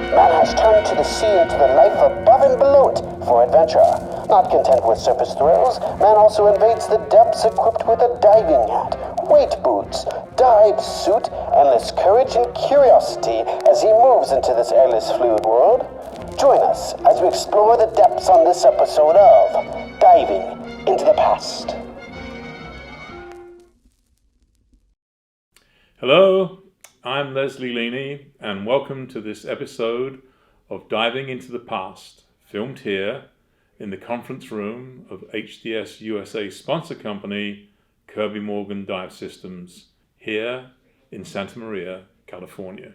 man has turned to the sea and to the life above and below it for adventure. Not content with surface thrills, man also invades the depths equipped with a diving hat, weight boots, dive suit, endless courage and curiosity as he moves into this airless fluid world. Join us as we explore the depths on this episode of Diving into the Past. Hello, I'm Leslie Leaney, and welcome to this episode of Diving into the Past, filmed here in the conference room of HDS USA sponsor company Kirby Dive Systems here in Santa Maria, California.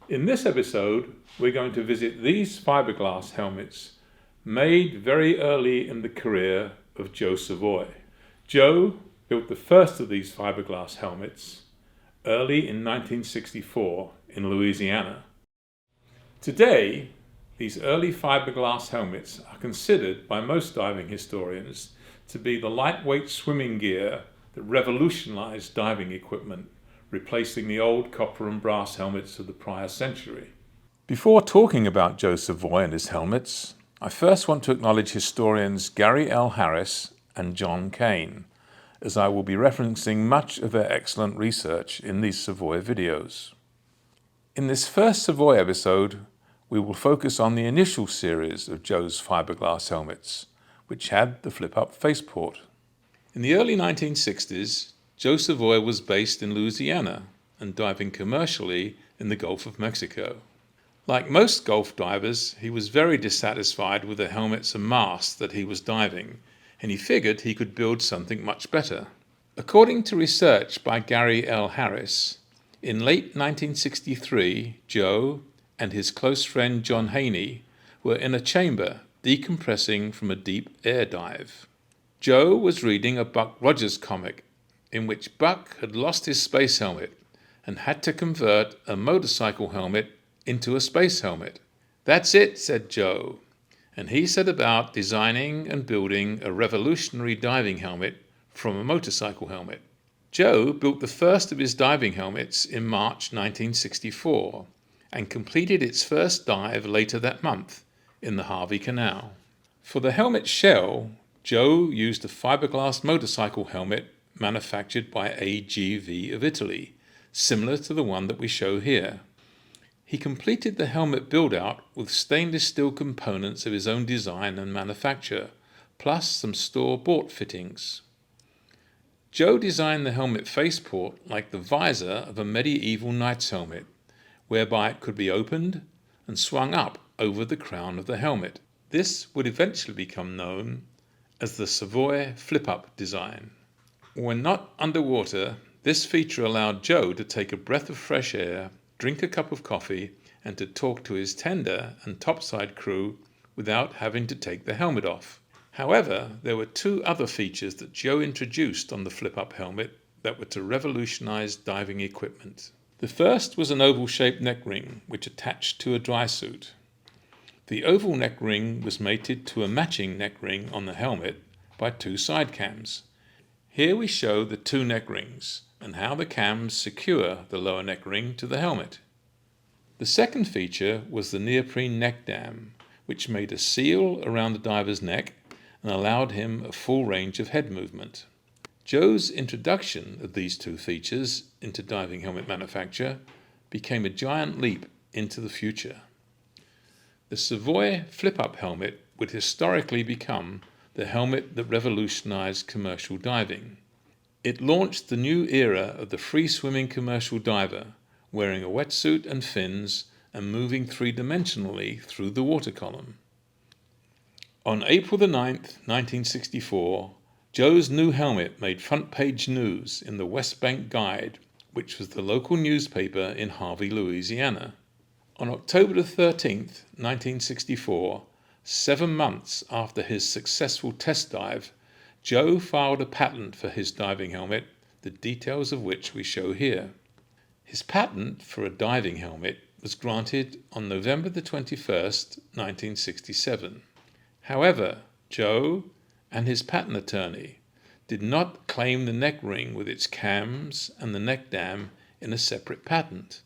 In this episode, we're going to visit these fiberglass helmets made very early in the career of Joe Seavoy. Joe built the first of these fiberglass helmets early in 1964 in Louisiana. Today, these early fiberglass helmets are considered by most diving historians to be the lightweight swimming gear that revolutionized diving equipment, replacing the old copper and brass helmets of the prior century. Before talking about Joe Seavoy and his helmets, I first want to acknowledge historians Gary L. Harris and John Kaine, as I will be referencing much of their excellent research in these Savoie videos. In this first Savoie episode, we will focus on the initial series of Joe's fiberglass helmets, which had the flip-up faceport. In the early 1960s, Joe Seavoy was based in Louisiana and diving commercially in the Gulf of Mexico. Like most Gulf divers, he was very dissatisfied with the helmets and masks that he was diving, and he figured he could build something much better. According to research by Gary L. Harris, in late 1963, Joe and his close friend John Kaine were in a chamber decompressing from a deep air dive. Joe was reading a Buck Rogers comic in which Buck had lost his space helmet and had to convert a motorcycle helmet into a space helmet. "That's it," said Joe. And he set about designing and building a revolutionary diving helmet from a motorcycle helmet. Joe built the first of his diving helmets in March 1964 and completed its first dive later that month in the Harvey Canal. For the helmet shell, Joe used a fiberglass motorcycle helmet manufactured by AGV of Italy, similar to the one that we show here. He completed the helmet build-out with stainless steel components of his own design and manufacture, plus some store-bought fittings. Joe designed the helmet faceport like the visor of a medieval knight's helmet, whereby it could be opened and swung up over the crown of the helmet. This would eventually become known as the Savoie flip-up design. When not underwater, this feature allowed Joe to take a breath of fresh air, drink a cup of coffee, and to talk to his tender and topside crew without having to take the helmet off. However, there were two other features that Joe introduced on the flip-up helmet that were to revolutionize diving equipment. The first was an oval-shaped neck ring which attached to a dry suit. The oval neck ring was mated to a matching neck ring on the helmet by two side cams. Here we show the two neck rings and how the cams secure the lower neck ring to the helmet. The second feature was the neoprene neck dam, which made a seal around the diver's neck and allowed him a full range of head movement. Joe's introduction of these two features into diving helmet manufacture became a giant leap into the future. The Savoie flip-up helmet would historically become the helmet that revolutionized commercial diving. It launched the new era of the free-swimming commercial diver, wearing a wetsuit and fins and moving three-dimensionally through the water column. On April the 9th, 1964, Joe's new helmet made front-page news in the West Bank Guide, which was the local newspaper in Harvey, Louisiana. On October the 13th, 1964, 7 months after his successful test dive, Joe filed a patent for his diving helmet, the details of which we show here. His patent for a diving helmet was granted on November the 21st, 1967. However, Joe and his patent attorney did not claim the neck ring with its cams and the neck dam in a separate patent.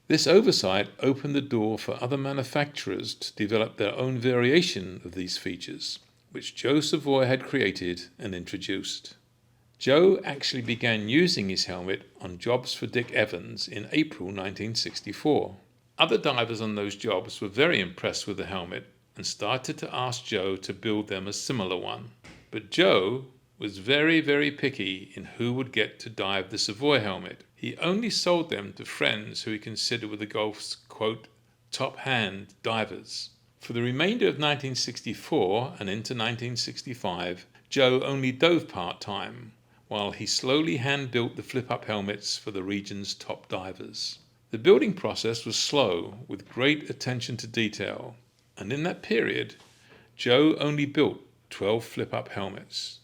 This oversight opened the door for other manufacturers to develop their own variation of these features, which Joe Seavoy had created and introduced. Joe actually began using his helmet on jobs for Dick Evans in April 1964. Other divers on those jobs were very impressed with the helmet and started to ask Joe to build them a similar one. But Joe was very, very picky in who would get to dive the Savoie helmet. He only sold them to friends who he considered were the Gulf's, quote, top-hand divers. For the remainder of 1964 and into 1965, Joe only dove part-time, while he slowly hand-built the flip-up helmets for the region's top divers. The building process was slow, with great attention to detail, and in that period, Joe only built 12 flip-up helmets.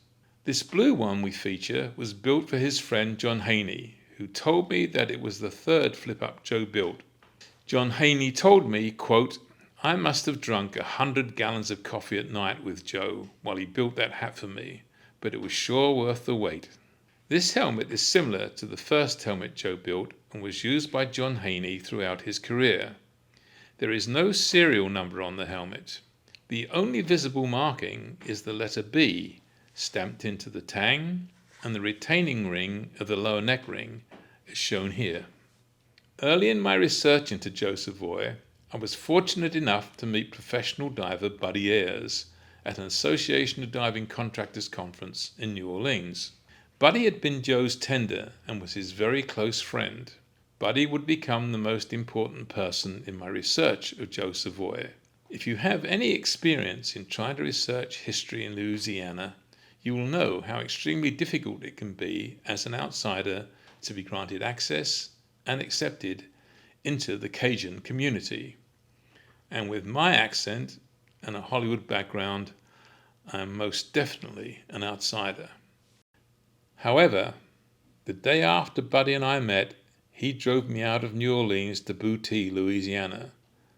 This blue one we feature was built for his friend John Kaine, who told me that it was the third flip-up Joe built. John Kaine told me, quote, "I must have drunk 100 gallons of coffee at night with Joe while he built that hat for me, but it was sure worth the wait." This helmet is similar to the first helmet Joe built and was used by John Kaine throughout his career. There is no serial number on the helmet. The only visible marking is the letter B, stamped into the tang, and the retaining ring of the lower neck ring is shown here. Early in my research into Joe Seavoy, I was fortunate enough to meet professional diver Buddy Ayres at an Association of Diving Contractors conference in New Orleans. Buddy had been Joe's tender and was his very close friend. Buddy would become the most important person in my research of Joe Seavoy. If you have any experience in trying to research history in Louisiana, you will know how extremely difficult it can be as an outsider to be granted access and accepted into the Cajun community. And with my accent and a Hollywood background, I am most definitely an outsider. However, the day after Buddy and I met, he drove me out of New Orleans to Boutte, Louisiana,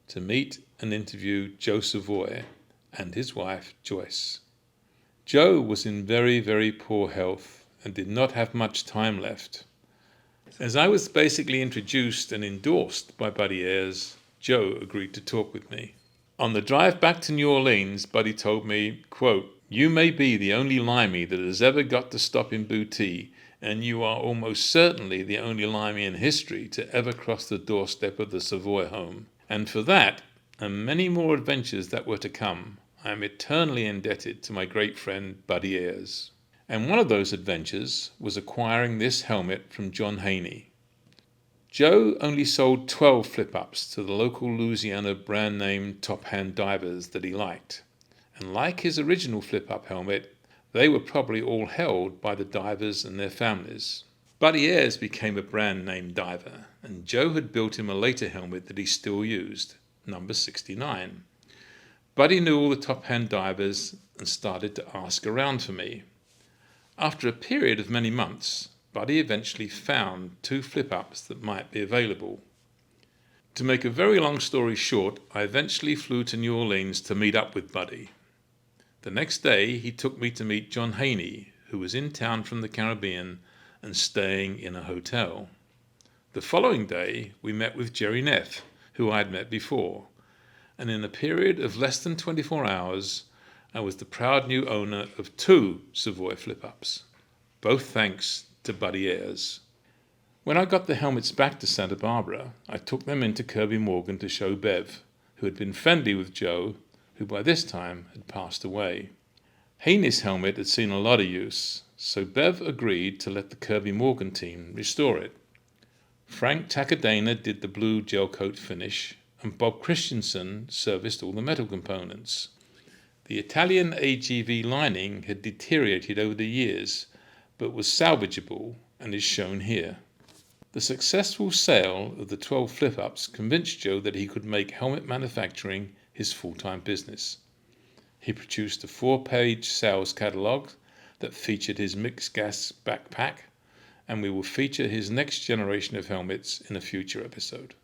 to meet and interview Joe Seavoy and his wife, Joyce. Joe was in very, very poor health and did not have much time left. As I was basically introduced and endorsed by Buddy Ayres, Joe agreed to talk with me. On the drive back to New Orleans, Buddy told me, quote, "You may be the only limey that has ever got to stop in Boutte, and you are almost certainly the only limey in history to ever cross the doorstep of the Savoy home. And for that, and many more adventures that were to come, I am eternally indebted to my great friend Buddy Ayres." And one of those adventures was acquiring this helmet from John Kaine. Joe only sold 12 flip-ups to the local Louisiana brand name top-hand divers that he liked. And like his original flip-up helmet, they were probably all held by the divers and their families. Buddy Ayres became a brand name diver, and Joe had built him a later helmet that he still used, number 69. Buddy knew all the top-hand divers and started to ask around for me. After a period of many months, Buddy eventually found 2 flip-ups that might be available. To make a very long story short, I eventually flew to New Orleans to meet up with Buddy. The next day, he took me to meet John Kaine, who was in town from the Caribbean and staying in a hotel. The following day, we met with Jerry Neff, who I had met before, and in a period of less than 24 hours, I was the proud new owner of 2 Savoie flip-ups, both thanks to Buddy Ayres. When I got the helmets back to Santa Barbara, I took them into Kirby Morgan to show Bev, who had been friendly with Joe, who by this time had passed away. Kaine's helmet had seen a lot of use, so Bev agreed to let the Kirby Morgan team restore it. Frank Takadena did the blue gel coat finish, and Bob Christensen serviced all the metal components. The Italian AGV lining had deteriorated over the years, but was salvageable and is shown here. The successful sale of the 12 flip-ups convinced Joe that he could make helmet manufacturing his full-time business. He produced a 4-page sales catalogue that featured his mixed gas backpack, and we will feature his next generation of helmets in a future episode.